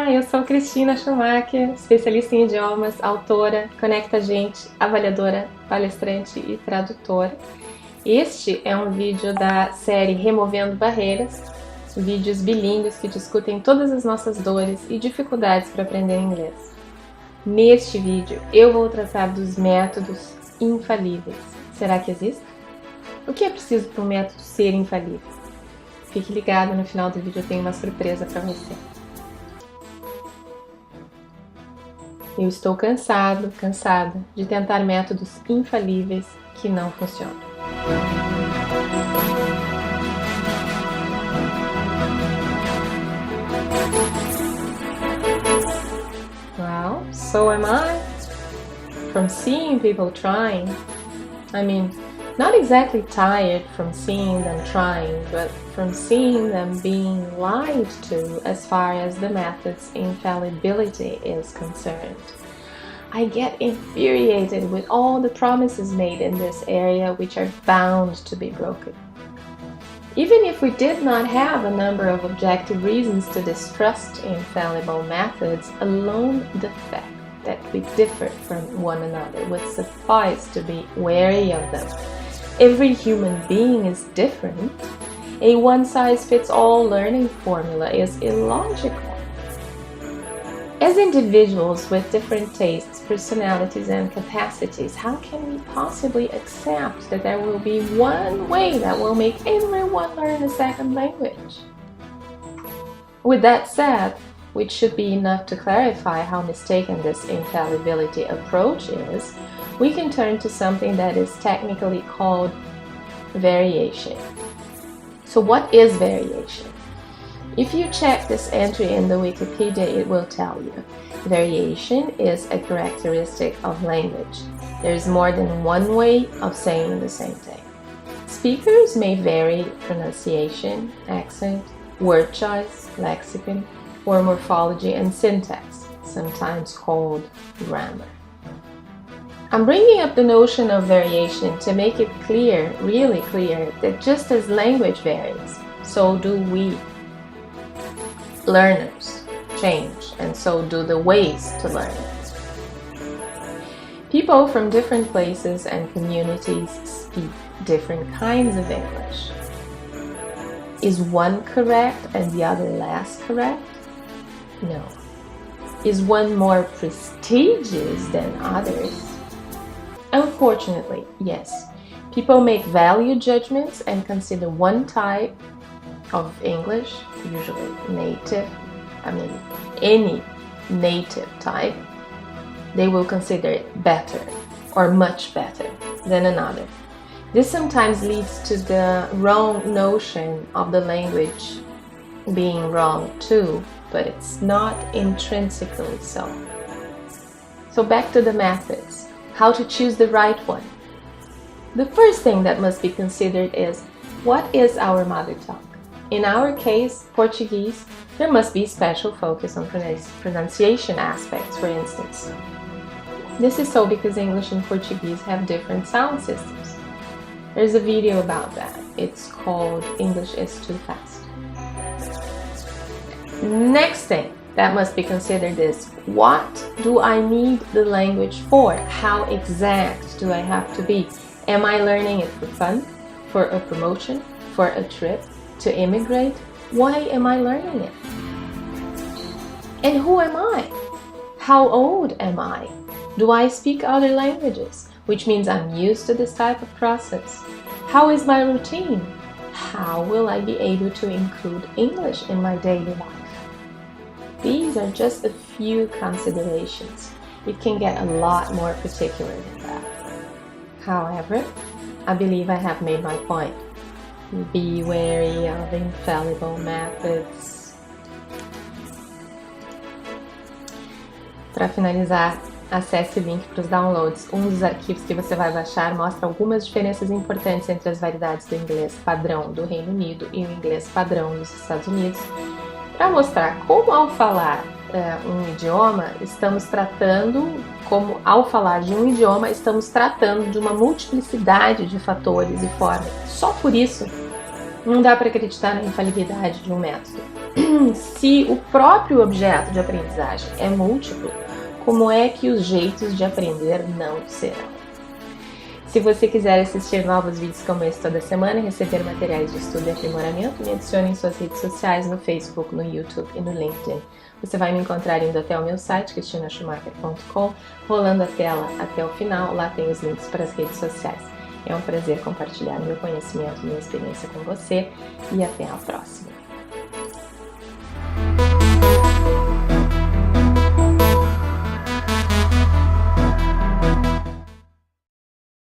Olá, eu sou Cristina Schumacher, especialista em idiomas, autora, conecta gente, avaliadora, palestrante e tradutora. Este é um vídeo da série Removendo Barreiras, vídeos bilíngues que discutem todas as nossas dores e dificuldades para aprender inglês. Neste vídeo, eu vou tratar dos métodos infalíveis. Será que existe? O que é preciso para um método ser infalível? Fique ligado, no final do vídeo eu tenho uma surpresa para você. Eu estou cansada de tentar métodos infalíveis que não funcionam. Well, so am I. From seeing people trying. I mean, not exactly tired from seeing them trying, but from seeing them being lied to as far as the method's infallibility is concerned. I get infuriated with all the promises made in this area which are bound to be broken. Even if we did not have a number of objective reasons to distrust infallible methods, alone the fact that we differ from one another would suffice to be wary of them. Every human being is different. A one-size-fits-all learning formula is illogical. As individuals with different tastes, personalities, and capacities, how can we possibly accept that there will be one way that will make everyone learn a second language? With that said, which should be enough to clarify how mistaken this infallibility approach is, we can turn to something that is technically called variation. So what is variation? If you check this entry in the Wikipedia, it will tell you. Variation is a characteristic of language. There is more than one way of saying the same thing. Speakers may vary pronunciation, accent, word choice, lexicon, or morphology and syntax, sometimes called grammar. I'm bringing up the notion of variation to make it clear, really clear, that just as language varies, so do we. Learners change, and so do the ways to learn. People from different places and communities speak different kinds of English. Is one correct and the other less correct? No. Is one more prestigious than others? Unfortunately, yes. People make value judgments and consider one type of English, usually any native type, they will consider it better or much better than another. This sometimes leads to the wrong notion of the language being wrong too, but it's not intrinsically so. So back to the methods. How to choose the right one. The first thing that must be considered is, what is our mother tongue? In our case, Portuguese, there must be special focus on pronunciation aspects, for instance. This is so because English and Portuguese have different sound systems. There's a video about that. It's called English is Too Fast. Next thing that must be considered is, what do I need the language for? How exact do I have to be? Am I learning it for fun? For a promotion? For a trip? To immigrate? Why am I learning it? And who am I? How old am I? Do I speak other languages? Which means I'm used to this type of process. How is my routine? How will I be able to include English in my daily life? These are just a few considerations. It can get a lot more particular than that. However, I believe I have made my point. Be wary of infallible methods. Para finalizar, acesse o link para os downloads. Um dos arquivos que você vai baixar mostra algumas diferenças importantes entre as variedades do inglês padrão do Reino Unido e o inglês padrão dos Estados Unidos, para mostrar como ao falar um idioma, estamos tratando de uma multiplicidade de fatores e formas. Só por isso, não dá para acreditar na infalibilidade de um método. Se o próprio objeto de aprendizagem é múltiplo, como é que os jeitos de aprender não serão? Se você quiser assistir novos vídeos como esse toda semana e receber materiais de estudo e aprimoramento, me adicione em suas redes sociais, no Facebook, no YouTube e no LinkedIn. Você vai me encontrar indo até o meu site, cristinaschumacher.com, rolando a tela até o final, lá tem os links para as redes sociais. É um prazer compartilhar meu conhecimento e minha experiência com você e até a próxima.